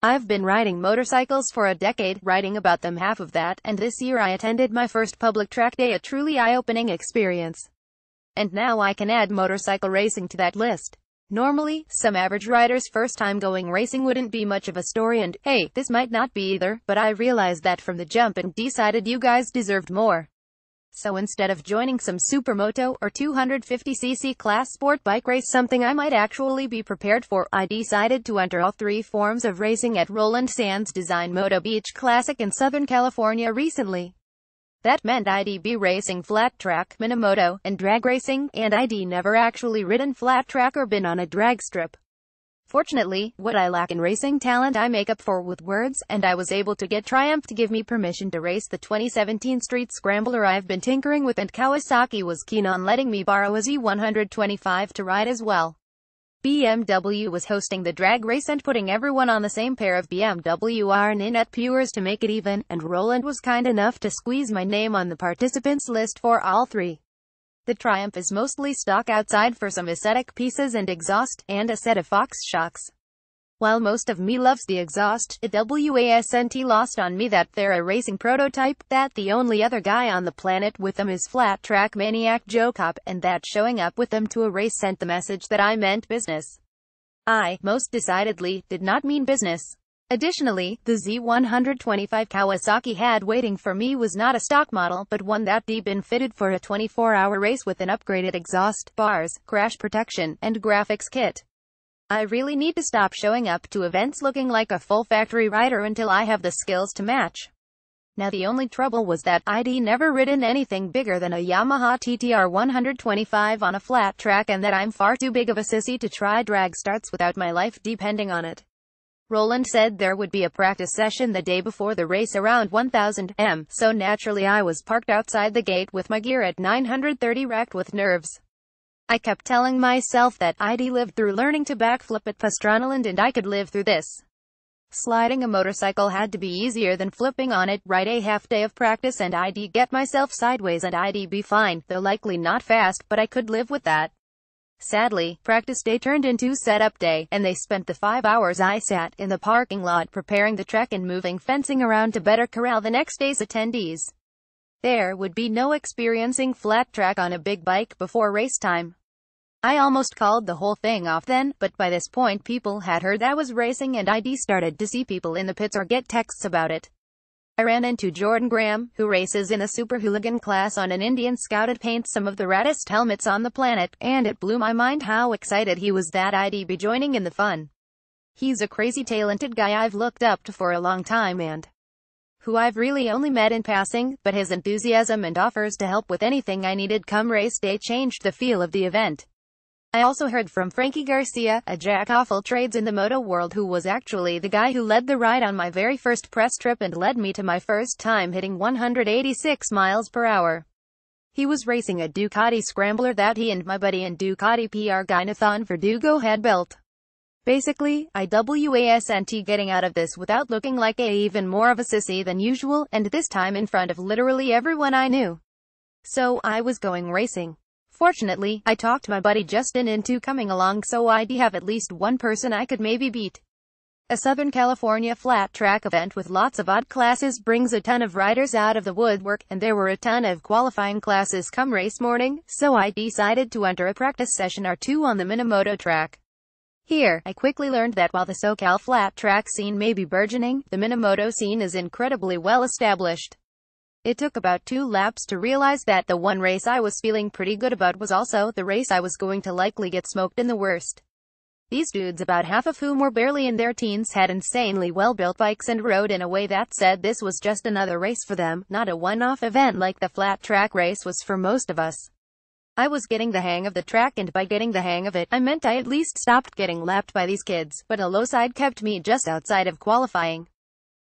I've been riding motorcycles for a decade, writing about them half of that, and this year I attended my first public track day, a truly eye-opening experience. And now I can add motorcycle racing to that list. Normally, some average rider's first time going racing wouldn't be much of a story, and, hey, this might not be either, but I realized that from the jump and decided you guys deserved more. So instead of joining some supermoto or 250cc class sport bike race, something I might actually be prepared for, I decided to enter all three forms of racing at Roland Sands Design Moto Beach Classic in Southern California recently. That meant I'd be racing flat track, minimoto, and drag racing, and I'd never actually ridden flat track or been on a drag strip. Fortunately, what I lack in racing talent I make up for with words, and I was able to get Triumph to give me permission to race the 2017 Street Scrambler I've been tinkering with, and Kawasaki was keen on letting me borrow a Z125 to ride as well. BMW was hosting the drag race and putting everyone on the same pair of BMW R9 Pures to make it even, and Roland was kind enough to squeeze my name on the participants list for all three. The Triumph is mostly stock outside for some aesthetic pieces and exhaust, and a set of Fox shocks. While most of me loves the exhaust, it wasn't lost on me that they're a racing prototype, that the only other guy on the planet with them is flat track maniac Joe Cop, and that showing up with them to a race sent the message that I meant business. I, most decidedly, did not mean business. Additionally, the Z125 Kawasaki had waiting for me was not a stock model, but one that'd been fitted for a 24-hour race with an upgraded exhaust, bars, crash protection, and graphics kit. I really need to stop showing up to events looking like a full factory rider until I have the skills to match. Now the only trouble was that I'd never ridden anything bigger than a Yamaha TTR 125 on a flat track, and that I'm far too big of a sissy to try drag starts without my life depending on it. Roland said there would be a practice session the day before the race around 1000 m, so naturally I was parked outside the gate with my gear at 930 racked with nerves. I kept telling myself that I'd lived through learning to backflip at Pastranaland and I could live through this. Sliding a motorcycle had to be easier than flipping on it. Ride a half day of practice and I'd get myself sideways and I'd be fine, though likely not fast, but I could live with that. Sadly, practice day turned into setup day, and they spent the 5 hours I sat in the parking lot preparing the track and moving fencing around to better corral the next day's attendees. There would be no experiencing flat track on a big bike before race time. I almost called the whole thing off then, but by this point people had heard I was racing and I'd started to see people in the pits or get texts about it. I ran into Jordan Graham, who races in a super hooligan class on an Indian Scout and paints some of the raddest helmets on the planet, and it blew my mind how excited he was that I'd be joining in the fun. He's a crazy talented guy I've looked up to for a long time and who I've really only met in passing, but his enthusiasm and offers to help with anything I needed come race day changed the feel of the event. I also heard from Frankie Garcia, a jack of all trades in the moto world, who was actually the guy who led the ride on my very first press trip and led me to my first time hitting 186 miles per hour. He was racing a Ducati Scrambler that he and my buddy and Ducati PR guy Nathan Verdugo had built. Basically, I wasn't getting out of this without looking like even more of a sissy than usual, and this time in front of literally everyone I knew. So, I was going racing. Fortunately, I talked my buddy Justin into coming along so I'd have at least one person I could maybe beat. A Southern California flat track event with lots of odd classes brings a ton of riders out of the woodwork, and there were a ton of qualifying classes come race morning, so I decided to enter a practice session or two on the Minimoto track. Here, I quickly learned that while the SoCal flat track scene may be burgeoning, the Minimoto scene is incredibly well established. It took about 2 laps to realize that the one race I was feeling pretty good about was also the race I was going to likely get smoked in the worst. These dudes, about half of whom were barely in their teens, had insanely well-built bikes and rode in a way that said this was just another race for them, not a one-off event like the flat track race was for most of us. I was getting the hang of the track, and by getting the hang of it, I meant I at least stopped getting lapped by these kids, but a low side kept me just outside of qualifying.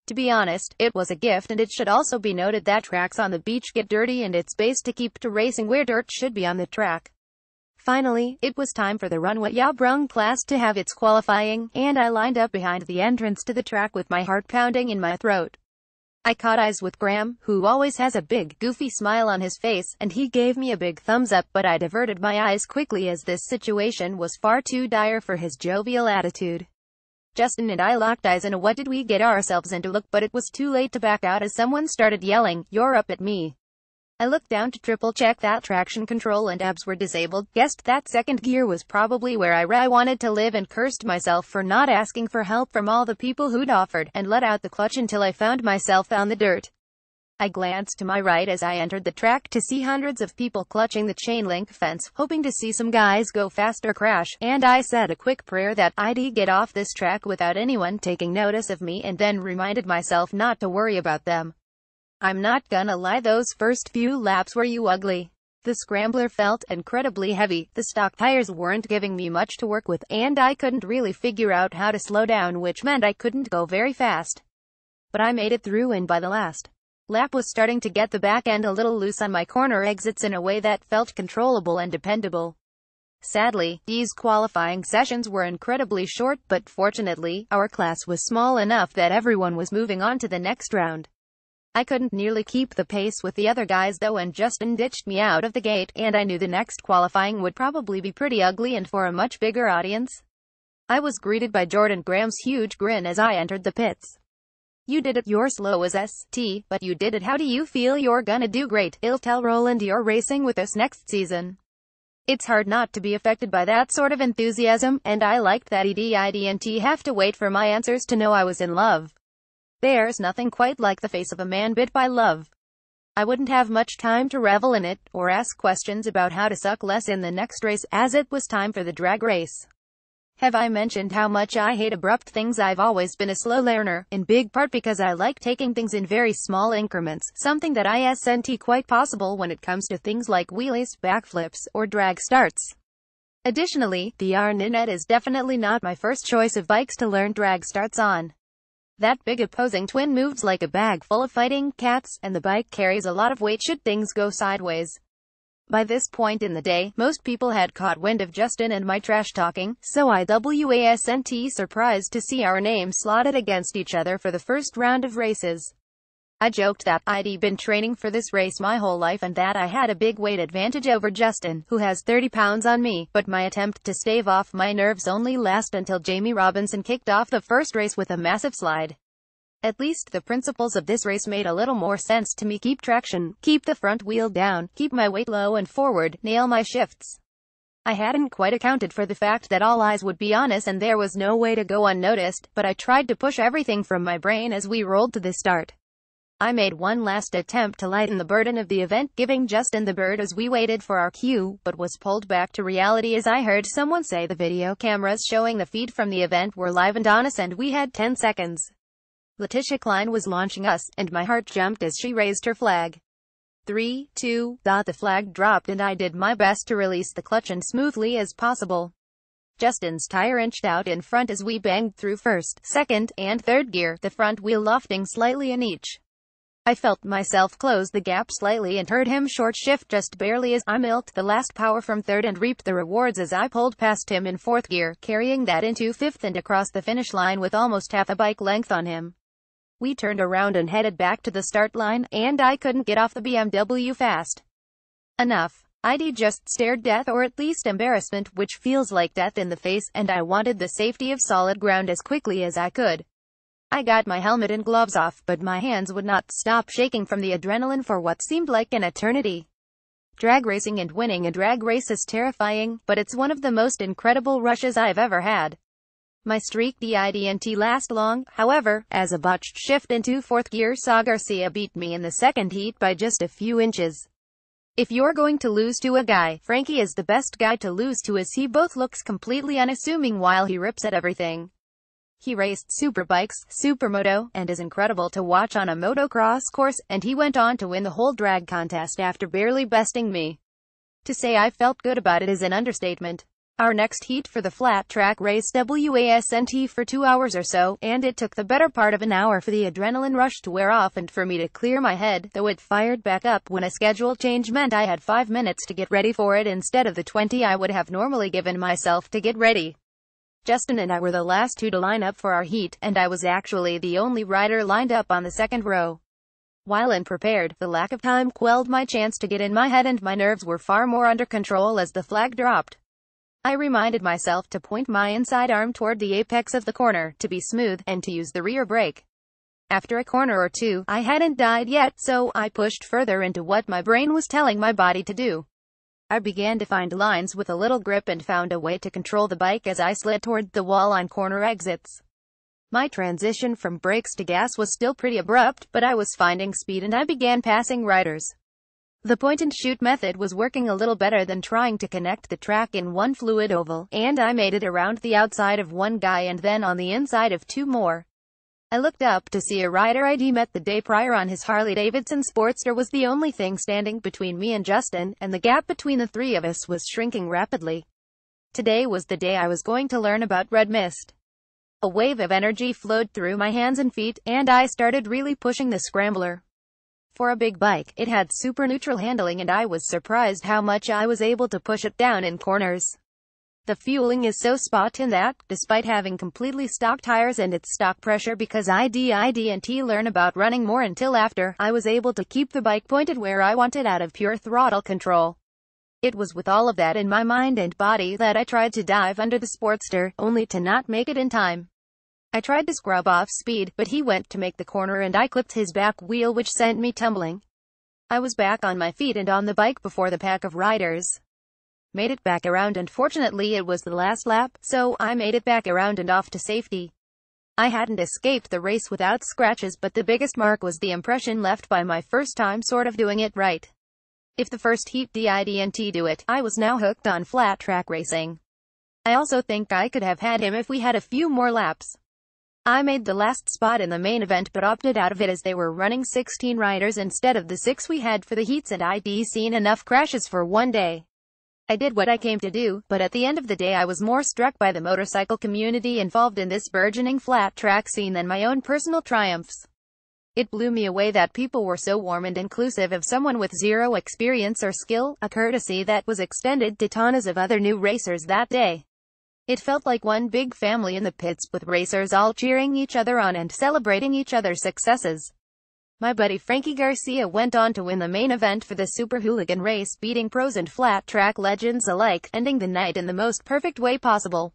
To be honest, it was a gift, and it should also be noted that tracks on the beach get dirty and it's base to keep to racing where dirt should be on the track. Finally, it was time for the Runway Ya Brung class to have its qualifying, and I lined up behind the entrance to the track with my heart pounding in my throat. I caught eyes with Graham, who always has a big, goofy smile on his face, and he gave me a big thumbs up, but I diverted my eyes quickly as this situation was far too dire for his jovial attitude. Justin and I locked eyes and what did we get ourselves into? Look, but it was too late to back out as someone started yelling, "You're up at me." I looked down to triple check that traction control and abs were disabled, guessed that second gear was probably where I wanted to live, and cursed myself for not asking for help from all the people who'd offered, and let out the clutch until I found myself on the dirt. I glanced to my right as I entered the track to see hundreds of people clutching the chain-link fence, hoping to see some guys go fast or crash, and I said a quick prayer that I'd get off this track without anyone taking notice of me, and then reminded myself not to worry about them. I'm not gonna lie, those first few laps were ugly. The scrambler felt incredibly heavy, the stock tires weren't giving me much to work with, and I couldn't really figure out how to slow down, which meant I couldn't go very fast. But I made it through, and by the last lap was starting to get the back end a little loose on my corner exits in a way that felt controllable and dependable. Sadly, these qualifying sessions were incredibly short, but fortunately, our class was small enough that everyone was moving on to the next round. I couldn't nearly keep the pace with the other guys though, and Justin ditched me out of the gate, and I knew the next qualifying would probably be pretty ugly and for a much bigger audience. I was greeted by Jordan Graham's huge grin as I entered the pits. "You did it. You're slow as ST, but you did it. How do you feel? You're gonna do great. I'll tell Roland you're racing with us next season." It's hard not to be affected by that sort of enthusiasm, and I liked that he didn't have to wait for my answers to know I was in love. There's nothing quite like the face of a man bit by love. I wouldn't have much time to revel in it, or ask questions about how to suck less in the next race, as it was time for the drag race. Have I mentioned how much I hate abrupt things? I've always been a slow learner, in big part because I like taking things in very small increments, something that isn't quite possible when it comes to things like wheelies, backflips, or drag starts. Additionally, the Arnett is definitely not my first choice of bikes to learn drag starts on. That big opposing twin moves like a bag full of fighting cats, and the bike carries a lot of weight should things go sideways. By this point in the day, most people had caught wind of Justin and my trash talking, so I wasn't surprised to see our names slotted against each other for the first round of races. I joked that I'd been training for this race my whole life and that I had a big weight advantage over Justin, who has 30 pounds on me, but my attempt to stave off my nerves only lasted until Jamie Robinson kicked off the first race with a massive slide. At least the principles of this race made a little more sense to me. Keep traction, keep the front wheel down, keep my weight low and forward, nail my shifts. I hadn't quite accounted for the fact that all eyes would be on us and there was no way to go unnoticed, but I tried to push everything from my brain as we rolled to the start. I made one last attempt to lighten the burden of the event, giving Justin the bird as we waited for our cue, but was pulled back to reality as I heard someone say the video cameras showing the feed from the event were live and on us and we had 10 seconds. Letitia Klein was launching us, and my heart jumped as she raised her flag. 3, 2, the flag dropped and I did my best to release the clutch as smoothly as possible. Justin's tire inched out in front as we banged through first, second, and third gear, the front wheel lofting slightly in each. I felt myself close the gap slightly and heard him short shift just barely as I milked the last power from third and reaped the rewards as I pulled past him in fourth gear, carrying that into fifth and across the finish line with almost half a bike length on him. We turned around and headed back to the start line, and I couldn't get off the BMW fast enough. I just stared death, or at least embarrassment, which feels like death in the face, and I wanted the safety of solid ground as quickly as I could. I got my helmet and gloves off, but my hands would not stop shaking from the adrenaline for what seemed like an eternity. Drag racing and winning a drag race is terrifying, but it's one of the most incredible rushes I've ever had. My streak didn't last long, however, as a botched shift into fourth gear saw Garcia beat me in the second heat by just a few inches. If you're going to lose to a guy, Frankie is the best guy to lose to as he both looks completely unassuming while he rips at everything. He raced superbikes, supermoto, and is incredible to watch on a motocross course, and he went on to win the whole drag contest after barely besting me. To say I felt good about it is an understatement. Our next heat for the flat track race wasn't for 2 hours or so, and it took the better part of an hour for the adrenaline rush to wear off and for me to clear my head, though it fired back up when a schedule change meant I had 5 minutes to get ready for it instead of the 20 I would have normally given myself to get ready. Justin and I were the last two to line up for our heat, and I was actually the only rider lined up on the second row. While unprepared, the lack of time quelled my chance to get in my head and my nerves were far more under control as the flag dropped. I reminded myself to point my inside arm toward the apex of the corner, to be smooth, and to use the rear brake. After a corner or two, I hadn't died yet, so I pushed further into what my brain was telling my body to do. I began to find lines with a little grip and found a way to control the bike as I slid toward the wall on corner exits. My transition from brakes to gas was still pretty abrupt, but I was finding speed and I began passing riders. The point-and-shoot method was working a little better than trying to connect the track in one fluid oval, and I made it around the outside of one guy and then on the inside of two more. I looked up to see a rider I'd met the day prior on his Harley-Davidson Sportster was the only thing standing between me and Justin, and the gap between the three of us was shrinking rapidly. Today was the day I was going to learn about red mist. A wave of energy flowed through my hands and feet, and I started really pushing the scrambler. For a big bike, it had super neutral handling and I was surprised how much I was able to push it down in corners. The fueling is so spot on that, despite having completely stock tires and its stock pressure because I didn't learn about running more until after, I was able to keep the bike pointed where I wanted out of pure throttle control. It was with all of that in my mind and body that I tried to dive under the Sportster, only to not make it in time. I tried to scrub off speed, but he went to make the corner and I clipped his back wheel which sent me tumbling. I was back on my feet and on the bike before the pack of riders made it back around, and fortunately it was the last lap, so I made it back around and off to safety. I hadn't escaped the race without scratches, but the biggest mark was the impression left by my first time sort of doing it right. If the first heat didn't do it, I was now hooked on flat track racing. I also think I could have had him if we had a few more laps. I made the last spot in the main event but opted out of it as they were running 16 riders instead of the 6 we had for the heats, and I'd seen enough crashes for one day. I did what I came to do, but at the end of the day I was more struck by the motorcycle community involved in this burgeoning flat track scene than my own personal triumphs. It blew me away that people were so warm and inclusive of someone with zero experience or skill, a courtesy that was extended to tons of other new racers that day. It felt like one big family in the pits, with racers all cheering each other on and celebrating each other's successes. My buddy Frankie Garcia went on to win the main event for the Super Hooligan race, beating pros and flat track legends alike, ending the night in the most perfect way possible.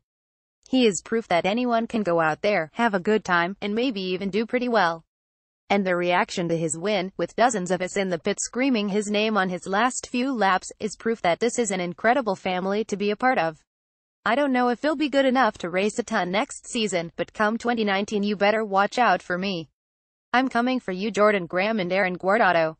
He is proof that anyone can go out there, have a good time, and maybe even do pretty well. And the reaction to his win, with dozens of us in the pit screaming his name on his last few laps, is proof that this is an incredible family to be a part of. I don't know if he'll be good enough to race a ton next season, but come 2019 you better watch out for me. I'm coming for you, Jordan Graham and Aaron Guardado.